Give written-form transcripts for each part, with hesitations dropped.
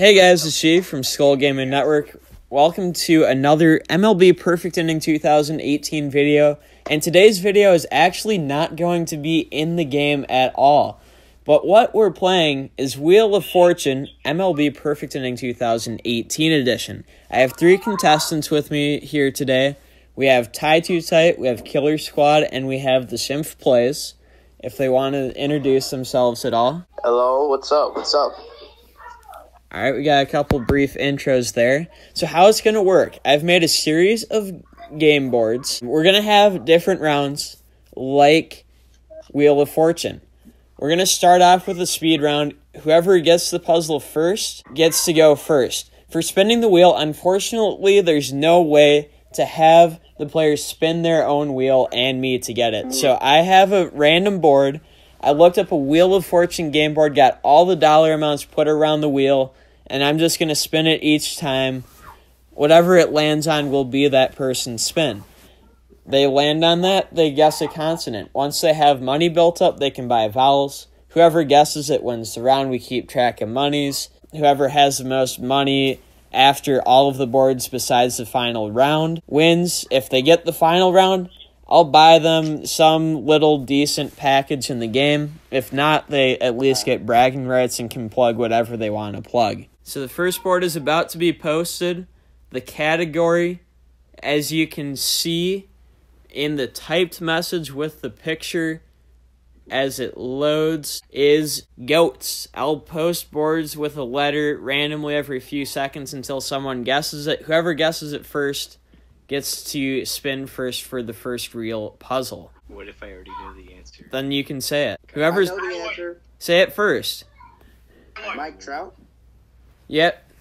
Hey guys, it's Schimpf from Skull Gaming Network. Welcome to another MLB Perfect Inning 2018 video. And today's video is actually not going to be in the game at all. But what we're playing is Wheel of Fortune MLB Perfect Inning 2018 edition. I have three contestants with me here today. We have Tie2Tight, we have Killer Squad, and we have the Schimpf Plays. If they want to introduce themselves at all. Hello, what's up? All right, we got a couple brief intros there. So how it's going to work, I've made a series of game boards. We're going to have different rounds like Wheel of Fortune. We're going to start off with a speed round. Whoever gets the puzzle first gets to go first. For spinning the wheel, unfortunately, there's no way to have the players spin their own wheel and me to get it. So I have a random board. I looked up a Wheel of Fortune game board, got all the dollar amounts put around the wheel, and I'm just going to spin it each time. Whatever it lands on will be that person's spin. They land on that, they guess a consonant. Once they have money built up, they can buy vowels. Whoever guesses it wins the round. We keep track of monies. Whoever has the most money after all of the boards besides the final round wins. If they get the final round, I'll buy them some little decent package in the game. If not, they at least get bragging rights and can plug whatever they want to plug. So the first board is about to be posted. The category, as you can see in the typed message with the picture as it loads, is goats. I'll post boards with a letter randomly every few seconds until someone guesses it. Whoever guesses it first gets to spin first for the first real puzzle. What if I already know the answer? Then you can say it. Whoever's... I know the answer. Say it first. Mike Trout? Yep.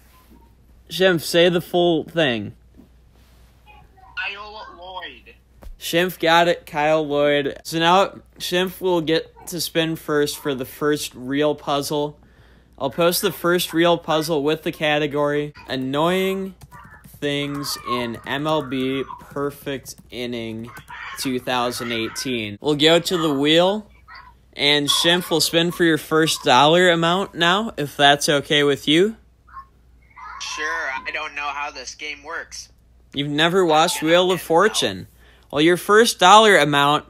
Schimpf, say the full thing. Kyle Lloyd. Schimpf got it, Kyle Lloyd. So now Schimpf will get to spin first for the first real puzzle. I'll post the first real puzzle with the category Annoying Things in MLB Perfect Inning 2018. We'll go to the wheel, and Schimpf will spin for your first dollar amount now, if that's okay with you. Sure, I don't know how this game works. You've never watched Wheel of Fortune. Well, your first dollar amount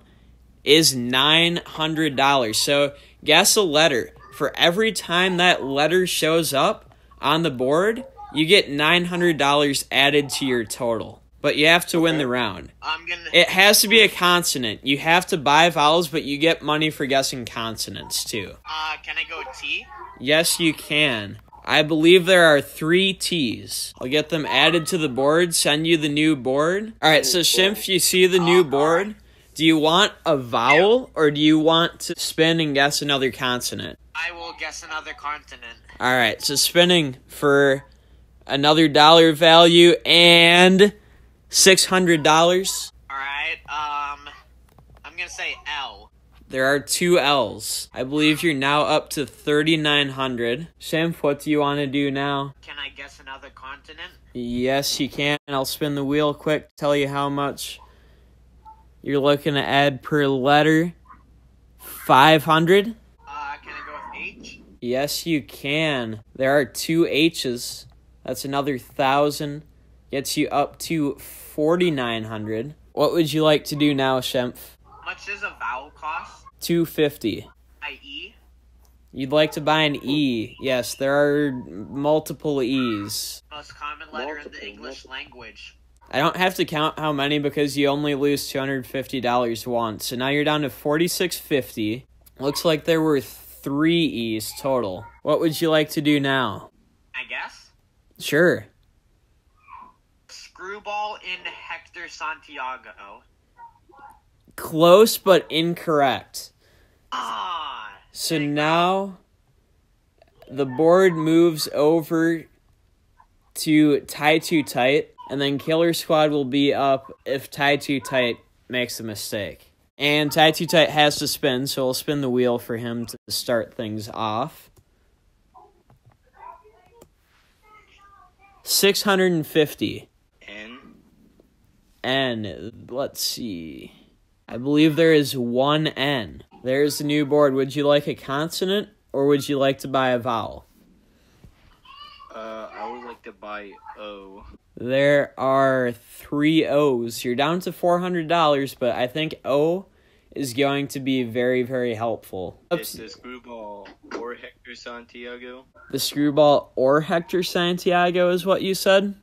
is $900. So guess a letter. For every time that letter shows up on the board, you get $900 added to your total. But you have to win the round. It has to be a consonant. You have to buy vowels, but you get money for guessing consonants too. Can I go T? Yes, you can. I believe there are 3 T's. I'll get them added to the board, send you the new board. Alright, so Schimpf, you see the new board? Do you want a vowel, or do you want to spin and guess another consonant? I will guess another continent. Alright, so spinning for another dollar value and $600. Alright, I'm gonna say L. There are 2 L's. I believe you're now up to $3,900. Schimpf, what do you want to do now? Can I guess another continent? Yes, you can. I'll spin the wheel quick, tell you how much you're looking to add per letter. 500. Can I go with H? Yes, you can. There are 2 H's. That's another 1,000. Gets you up to 4,900. What would you like to do now, Schimpf? How much does a vowel cost? $250. E? You'd like to buy an E. Yes, there are multiple E's. Most common letter in the English language. I don't have to count how many because you only lose $250 once. So now you're down to $46.50. Looks like there were 3 E's total. What would you like to do now? I guess? Sure. Screwball in Hector Santiago. Close, but incorrect. So dang. now the board moves over to Tie2Tight, and then Killer Squad will be up if Tie2Tight makes a mistake. And Tie2Tight has to spin, so we'll spin the wheel for him to start things off. 650. N. Let's see. I believe there is 1 N. There's the new board. Would you like a consonant, or would you like to buy a vowel? I would like to buy O. There are 3 O's. You're down to $400, but I think O is going to be very, very helpful. It's the Screwball or Hector Santiago. The Screwball or Hector Santiago is what you said?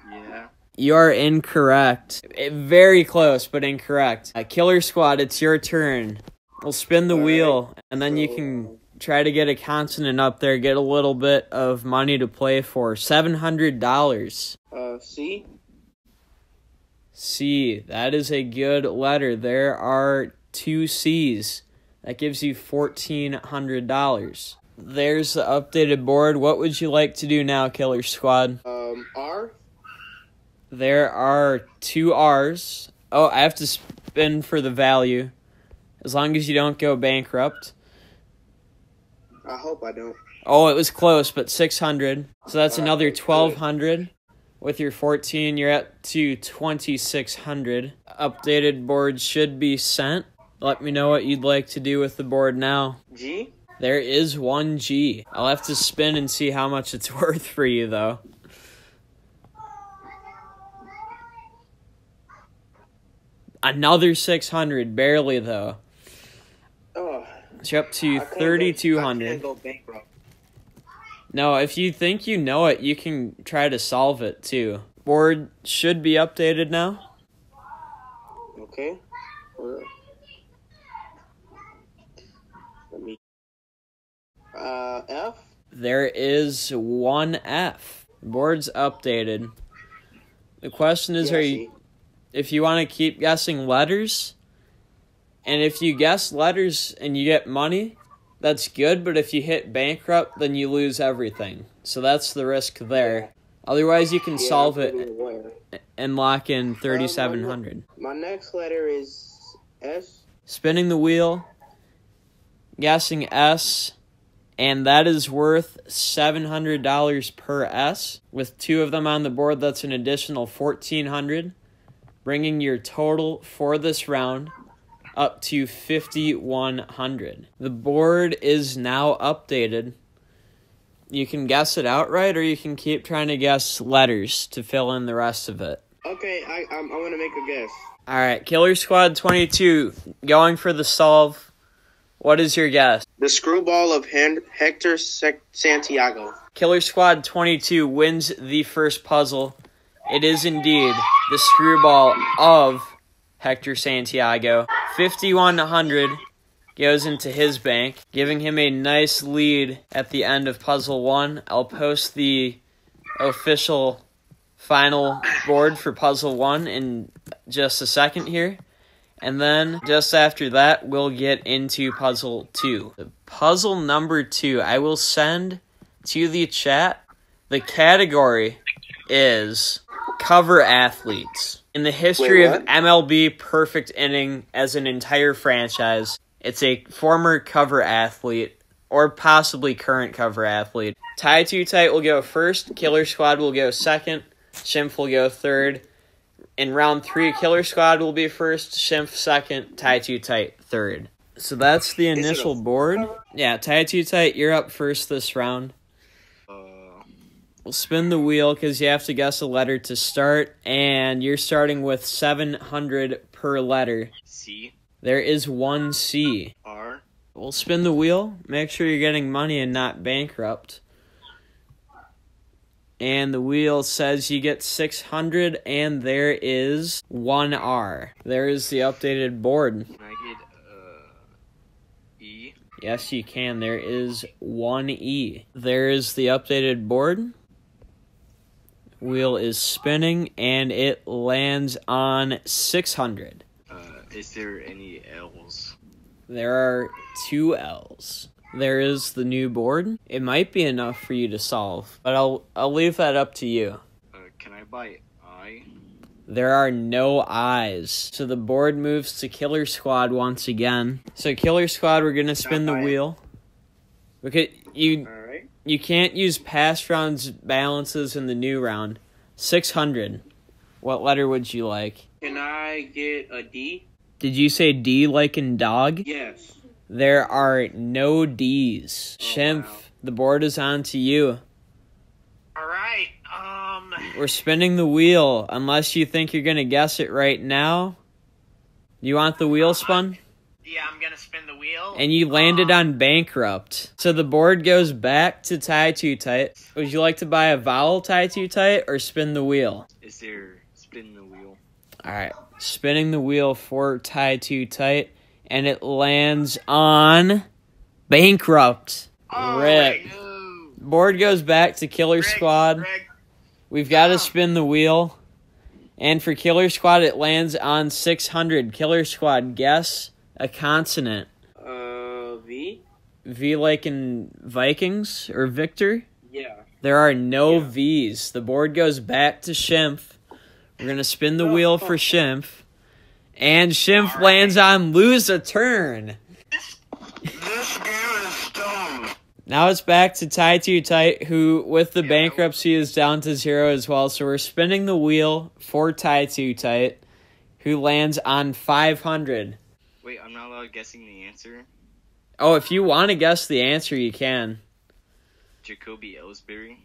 Yeah. You are incorrect. Very close, but incorrect. Killer Squad, it's your turn. We'll spin the wheel, and then you can try to get a consonant up there, get a little bit of money to play for. $700. C. C. That is a good letter. There are 2 C's. That gives you $1,400. There's the updated board. What would you like to do now, Killer Squad? R. There are 2 R's. Oh, I have to spin for the value. As long as you don't go bankrupt. I hope I don't. Oh, it was close, but 600. So that's another 1,200. With your 14, you're at to 2,600. Updated board should be sent. Let me know what you'd like to do with the board now. G. There is 1 G. I'll have to spin and see how much it's worth for you, though. Another 600, barely, though. Oh. It's up to 3,200. I can't go bankrupt. No, if you think you know it, you can try to solve it, too. Board should be updated now. Okay. Hold on. Let me. F. There is 1 F. Board's updated. The question is, if you want to keep guessing letters, and if you guess letters and you get money, that's good, but if you hit bankrupt, then you lose everything. So that's the risk there. Otherwise, you can solve it and lock in 3,700. My next letter is S. Spinning the wheel, guessing S, and that is worth $700 per S. With 2 of them on the board, that's an additional $1,400, bringing your total for this round up to $5,100. The board is now updated. You can guess it outright, or you can keep trying to guess letters to fill in the rest of it. Okay, I'm gonna make a guess. All right, Killer Squad 22, going for the solve. What is your guess? The Screwball of Hector Santiago. Killer Squad 22 wins the first puzzle. It is indeed the Screwball of Hector Santiago. 5,100 goes into his bank, giving him a nice lead at the end of puzzle 1. I'll post the official final board for puzzle 1 in just a second here. And then just after that, we'll get into puzzle 2. Puzzle number 2, I will send to the chat. The category is cover athletes. In the history of MLB Perfect Inning as an entire franchise, it's a former cover athlete, or possibly current cover athlete. Tie2Tight will go first, Killer Squad will go second, Schimpf will go third. In round 3, Killer Squad will be first, Schimpf second, Tie2Tight third. So that's the initial board. Yeah, Tie2Tight, you're up first this round. We'll spin the wheel because you have to guess a letter to start, and you're starting with 700 per letter. C. There is 1 C. R. We'll spin the wheel. Make sure you're getting money and not bankrupt. And the wheel says you get 600, and there is 1 R. There is the updated board. Can I get E? Yes, you can. There is 1 E. There is the updated board. Wheel is spinning, and it lands on 600. Is there any L's? There are 2 L's. There is the new board. It might be enough for you to solve, but I'll leave that up to you. Can I buy I? There are no I's. So the board moves to Killer Squad once again. So Killer Squad, we're going to spin the wheel. Okay, you can't use past rounds balances in the new round. 600. What letter would you like? Can I get a D? Did you say D like in dog? Yes. There are no D's. Schimpf, The board is on to you. All right. We're spinning the wheel, unless you think you're going to guess it right now. You want the wheel spun? Yeah, I'm gonna spin the wheel. And you landed on bankrupt. So the board goes back to Tie2Tight. Would you like to buy a vowel Tie2Tight or spin the wheel? Is there spin the wheel? Alright, spinning the wheel for Tie2Tight. And it lands on bankrupt. Oh, Rip. no. Board goes back to Killer Squad. Rick. We've got to spin the wheel. And for Killer Squad, it lands on 600. Killer Squad, guess a consonant. V? V like in Vikings or Victor? Yeah. There are no V's. The board goes back to Schimpf. We're going to spin the wheel for Schimpf. And Schimpf lands on lose a turn. This game is dumb. Now it's back to Tie2Tight, who, with the bankruptcy, is down to 0 as well. So we're spinning the wheel for Tie2Tight, who lands on 500. Wait, I'm not allowed guessing the answer? Oh, if you want to guess the answer, you can. Jacoby Ellsbury?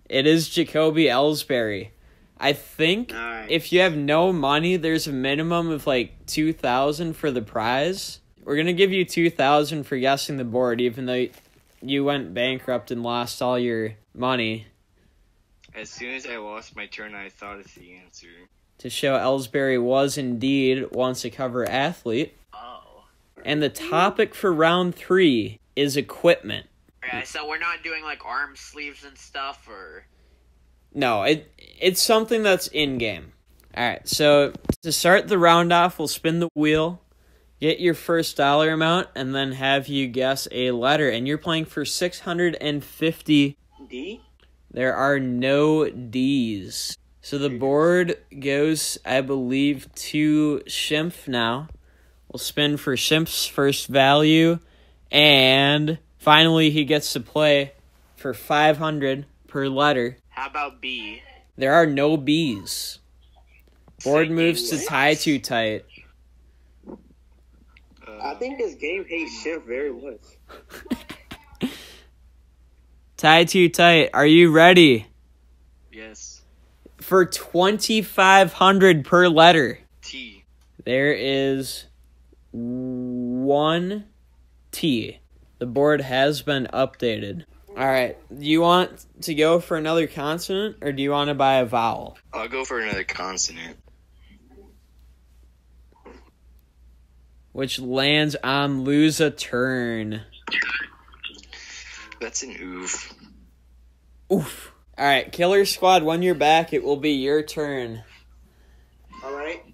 It is Jacoby Ellsbury. I think if you have no money, there's a minimum of like $2,000 for the prize. We're going to give you $2,000 for guessing the board, even though you went bankrupt and lost all your money. As soon as I lost my turn, I thought of the answer. To show Ellsbury was indeed once a cover athlete. Oh. And the topic for round 3 is equipment. Okay, so we're not doing like arm sleeves and stuff, or... No, it's something that's in-game. Alright, so to start the round off, we'll spin the wheel, get your first dollar amount, and then have you guess a letter. And you're playing for 650. D? There are no D's. So the board goes, I believe, to Schimpf now. We'll spin for Schimpf's first value. And finally, he gets to play for 500 per letter. How about B? There are no B's. Board moves to Tie2Tight. I think this game hates Schimpf very much. Tie2Tight, are you ready? Yes. For 2,500 per letter. T. There is 1 T. The board has been updated. Alright, do you want to go for another consonant, or do you want to buy a vowel? I'll go for another consonant. Which lands on lose a turn. That's an oof. Oof. Alright, Killer Squad, when you're back, it will be your turn. Alright.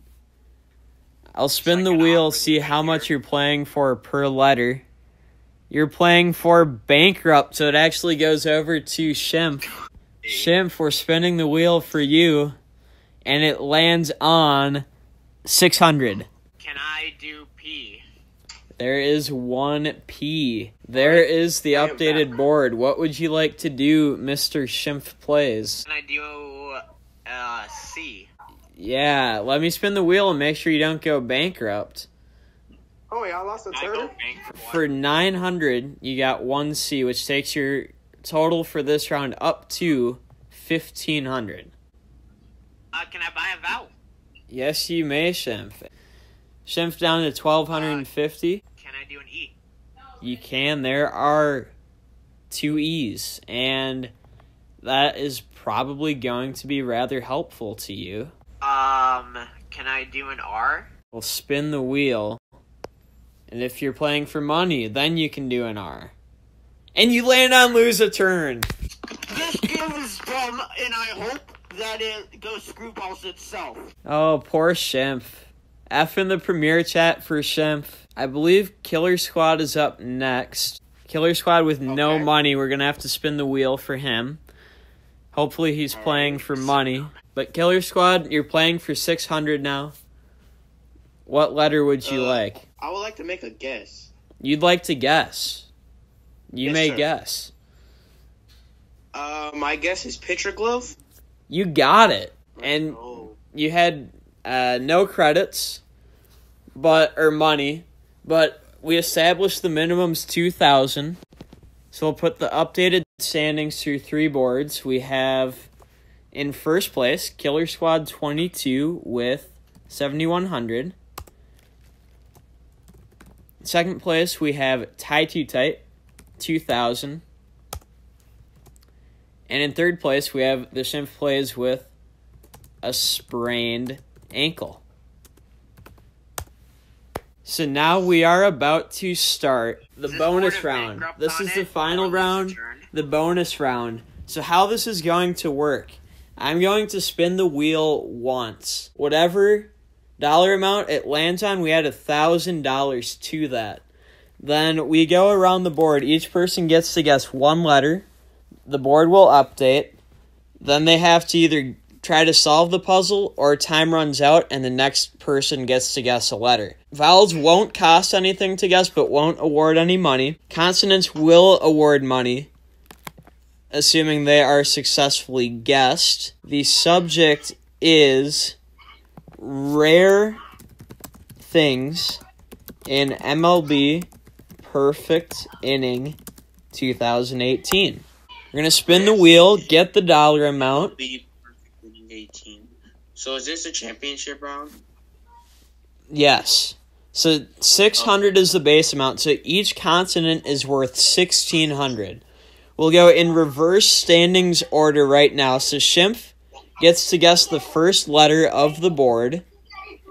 I'll spin the wheel, see how much you're playing for per letter. You're playing for bankrupt, so it actually goes over to Schimpf. Schimpf, we're spinning the wheel for you, and it lands on 600. Can I do P? There is 1 P. There is the updated board. What would you like to do, Mr. Schimpf Plays? Can I do C? Yeah, let me spin the wheel and make sure you don't go bankrupt. Oh, yeah, I lost a I go turn? bankrupt. For 900, you got 1 C, which takes your total for this round up to 1,500. Can I buy a vowel? Yes, you may, Schimpf. Schimpf down to 1,250. Can I do an E? You can. There are 2 E's, and that is probably going to be rather helpful to you. Can I do an R? We'll spin the wheel, and if you're playing for money, then you can do an R. And you land on lose a turn. This game is dumb, and I hope that it goes screwballs itself. Oh, poor Schimpf. F in the premiere chat for Schimpf. I believe Killer Squad is up next. Killer Squad with no money. We're going to have to spin the wheel for him. Hopefully he's playing for money. But Killer Squad, you're playing for 600 now. What letter would you like? I would like to make a guess. You'd like to guess. You Yes, may sir. guess. My guess is pitcher glove. You got it. And Oh. you had no credits or money, but we established the minimum's 2,000. So we'll put the updated standings through 3 boards. We have in first place killersquad22 with 7,100. Second place we have Tie2Tight 2,000. And in third place we have the Schimpf plays with a sprained ankle. So now we are about to start the bonus round. This is the final round, the bonus round. So how this is going to work, I'm going to spin the wheel once. Whatever dollar amount it lands on, we add $1,000 to that. Then we go around the board. Each person gets to guess 1 letter. The board will update. Then they have to either try to solve the puzzle or time runs out and the next person gets to guess a letter. Vowels won't cost anything to guess but won't award any money. Consonants will award money, assuming they are successfully guessed. The subject is rare things in MLB Perfect Inning 2018. We're going to spin the wheel, get the dollar amount. MLB Perfect Inning 18. So is this a championship round? Yes. So 600 is the base amount, so each consonant is worth 1,600. We'll go in reverse standings order right now. So Schimpf gets to guess the first letter of the board,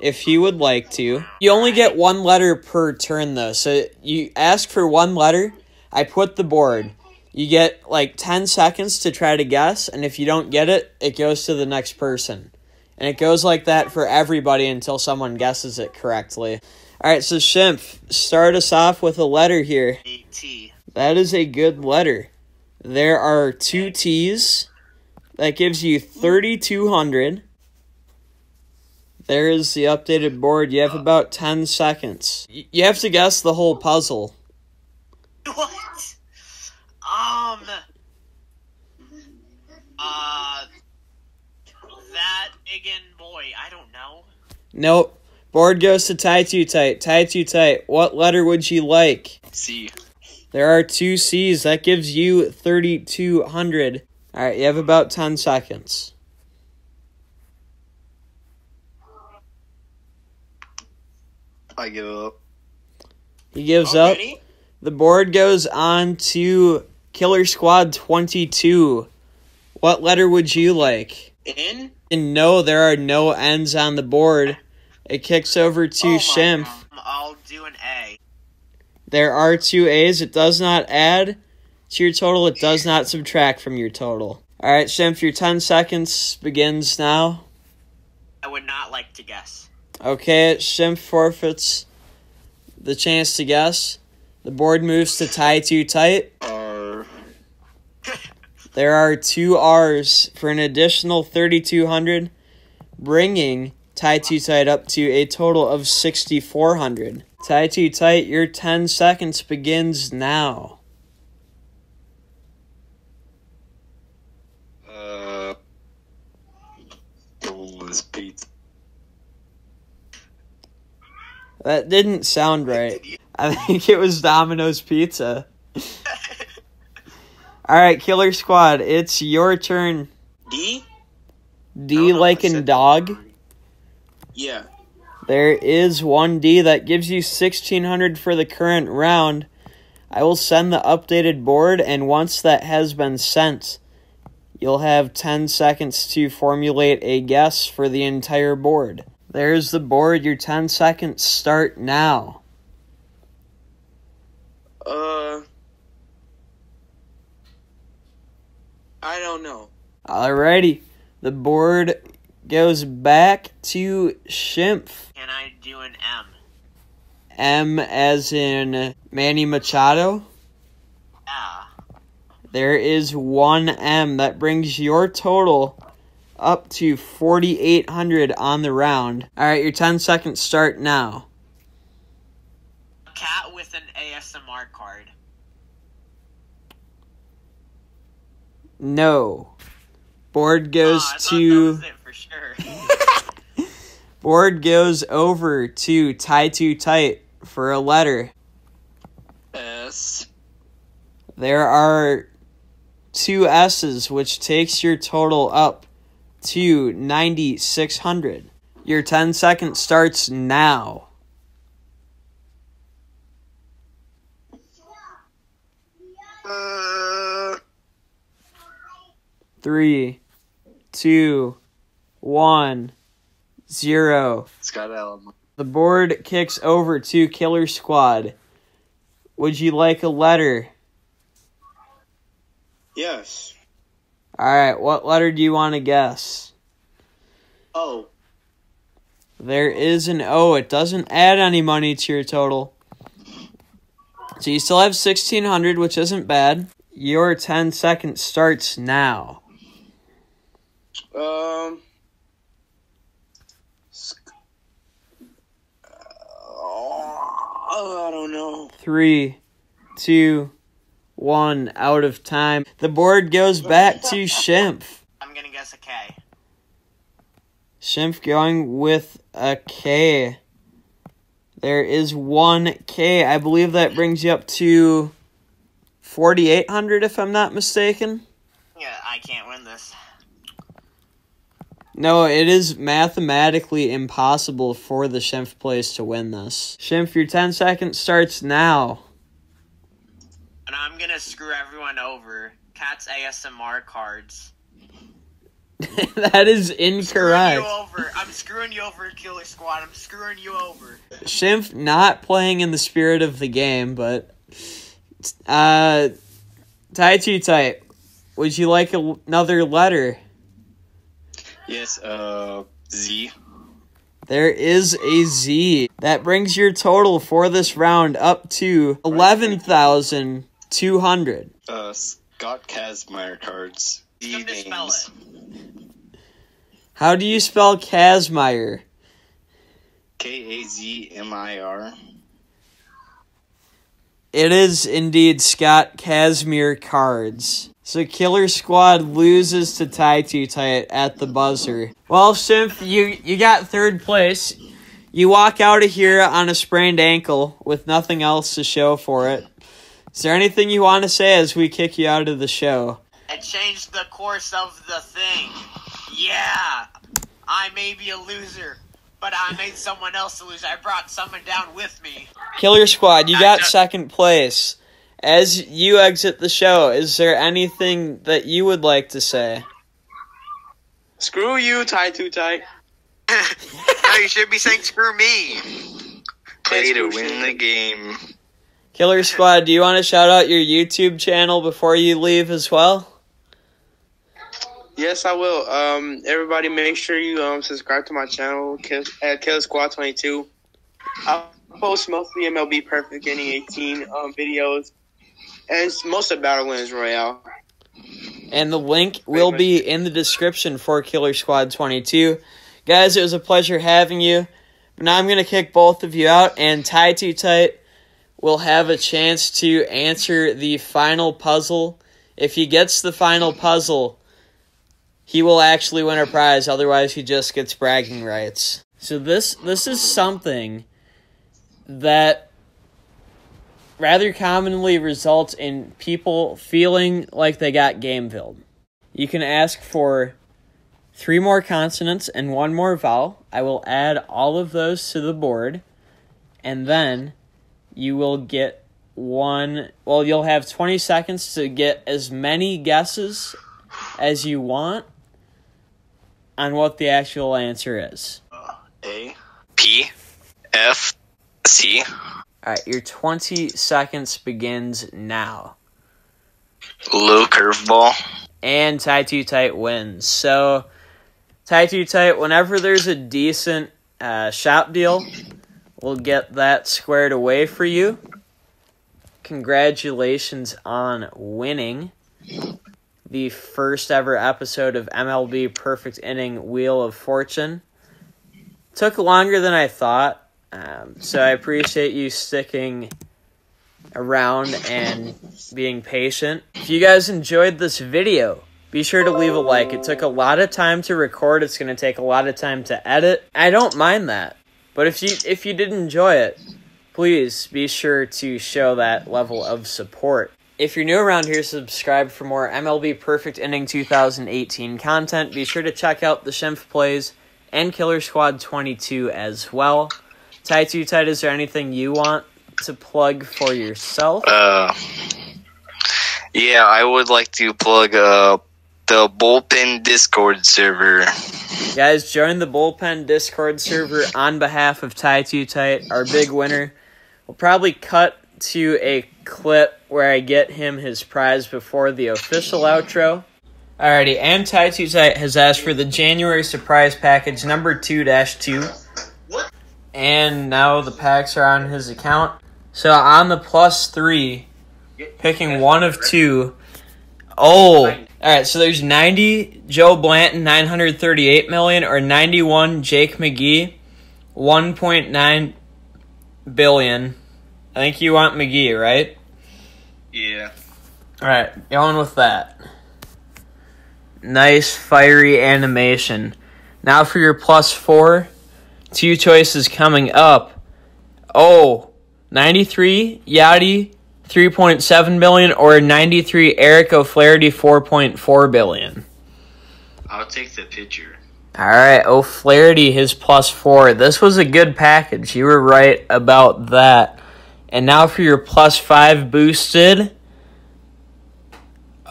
if he would like to. You only get 1 letter per turn, though. So you ask for 1 letter, I put the board. You get like 10 seconds to try to guess, and if you don't get it, it goes to the next person. And it goes like that for everybody until someone guesses it correctly. All right, so Schimpf, start us off with a letter here. A T. That is a good letter. There are 2 T's. That gives you 3,200. There is the updated board. You have about 10 seconds. You have to guess the whole puzzle. What? That again, boy, I don't know. Nope. Board goes to Tie2Tight. Tie2Tight, what letter would you like? C. There are 2 C's. That gives you 3,200. All right, you have about 10 seconds. I give up. He gives Already? up. The board goes on to killersquad22. What letter would you like? N? And no, there are no N's on the board. It kicks over to Schimpf. I'll do an A. There are 2 A's. It does not add to your total. It does not subtract from your total. All right, Schimpf, your 10 seconds begins now. I would not like to guess. Okay, Schimpf forfeits the chance to guess. The board moves to Tie2Tight. R. There are 2 R's for an additional 3,200, bringing Tie2Tight up to a total of 6,400. Tie2Tight, your 10 seconds begins now. This pizza. That didn't sound right. I think it was Domino's Pizza. Alright, Killer Squad, it's your turn. D? D like in dog. Yeah. There is 1 D. That gives you 1,600 for the current round. I will send the updated board, and once that has been sent, you'll have 10 seconds to formulate a guess for the entire board. There's the board. Your 10 seconds start now. I don't know. Alrighty. The board goes back to Schimpf. Can I do an M? M as in Manny Machado. Yeah. There is 1 M. That brings your total up to 4,800 on the round. Alright, your 10 seconds start now. A cat with an ASMR card. No. Board goes I thought to... that was it for sure. Board goes over to Tie2Tight for a letter. S. There are 2 S's, which takes your total up to 9,600. Your 10 seconds starts now. 3, 2, 1, 0. Scott Allen. The board kicks over to Killer Squad. Would you like a letter? Yes. Alright, what letter do you want to guess? Oh. There is an O. It doesn't add any money to your total. So you still have 1,600, which isn't bad. Your 10 seconds starts now. I don't know. 3, 2, 1, out of time. The board goes back to Schimpf. I'm gonna guess a K. Schimpf going with a K. There is 1 K. I believe that brings you up to 4,800 if I'm not mistaken. Yeah, I can't win this. No, it is mathematically impossible for the Schimpf place to win this. Schimpf, your 10 seconds starts now. And I'm gonna screw everyone over. Cat's ASMR cards. That is incorrect. I'm screwing you over, Killer Squad. I'm screwing you over. Schimpf not playing in the spirit of the game, but Tie2Tight, would you like another letter? Yes, Z. There is a Z. That brings your total for this round up to 11,200. Scott Kazmaier cards. Come to spell it. How do you spell Kazmaier? Kazmir. It is indeed Scott Kazmaier cards. So Killer Squad loses to Tie2Tight at the buzzer. Well, Schimpf, you got 3rd place. You walk out of here on a sprained ankle with nothing else to show for it. Is there anything you want to say as we kick you out of the show? I changed the course of the thing. Yeah, I may be a loser, but I made someone else a loser. I brought someone down with me. Killer Squad, you got 2nd place. As you exit the show, is there anything that you would like to say? Screw you, Tie2Tight. No, you should be saying screw me. Play to win the game. Killer Squad, do you want to shout out your YouTube channel before you leave as well? Yes, I will. Everybody make sure you subscribe to my channel at killersquad22. I'll post mostly MLB Perfect Inning 18 videos. And it's most of Battle Wins Royale. And the link will be in the description for Killer Squad 22. Guys, it was a pleasure having you. But now I'm going to kick both of you out, and Tie2Tight will have a chance to answer the final puzzle. If he gets the final puzzle, he will actually win a prize. Otherwise, he just gets bragging rights. So this is something that rather commonly results in people feeling like they got game-villed. You can ask for 3 more consonants and 1 more vowel. I will add all of those to the board, and then you will get you'll have 20 seconds to get as many guesses as you want on what the actual answer is. A, P, F, C. Alright, your 20 seconds begins now. Low curveball. And Tie2Tight wins. So, Tie2Tight, whenever there's a decent shop deal, we'll get that squared away for you. Congratulations on winning the first ever episode of MLB Perfect Inning Wheel of Fortune. Took longer than I thought. So I appreciate you sticking around and being patient. If you guys enjoyed this video, be sure to leave a like. It took a lot of time to record. It's going to take a lot of time to edit. I don't mind that. But if you did enjoy it, please be sure to show that level of support. If you're new around here, subscribe for more MLB Perfect Inning 2018 content. Be sure to check out the Schimpf plays and killersquad22 as well. Tie2Tight, is there anything you want to plug for yourself? Yeah, I would like to plug the Bullpen Discord server. Guys, join the Bullpen Discord server on behalf of Tie2Tight, our big winner. We'll probably cut to a clip where I get him his prize before the official outro. Alrighty, and Tie2Tight has asked for the January surprise package number 2-2. And now the packs are on his account. So on the +3, picking one of two. Oh, alright, so there's 90 Joe Blanton, 938 million, or 91 Jake McGee, 1.9 billion. I think you want McGee, right? Yeah. Alright, going with that. Nice, fiery animation. Now for your +4, two choices coming up. Oh, 93 Yachty, 3.7 billion, or 93 Eric O'Flaherty, 4.4 billion. I'll take the pitcher. Alright, O'Flaherty, his +4. This was a good package. You were right about that. And now for your +5 boosted.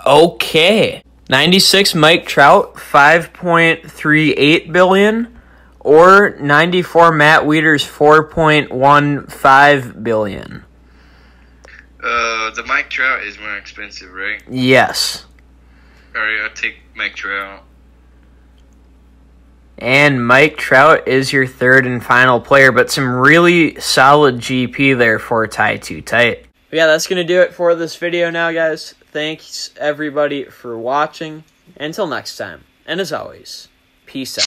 Okay. 96 Mike Trout, 5.38 billion, or 94 Matt Wieters, 4.15 billion. The Mike Trout is more expensive, right? Yes. Alright, I'll take Mike Trout. And Mike Trout is your third and final player, but some really solid GP there for Tie2Tight. Yeah, that's going to do it for this video now, guys. Thanks, everybody, for watching. Until next time. And as always, peace out.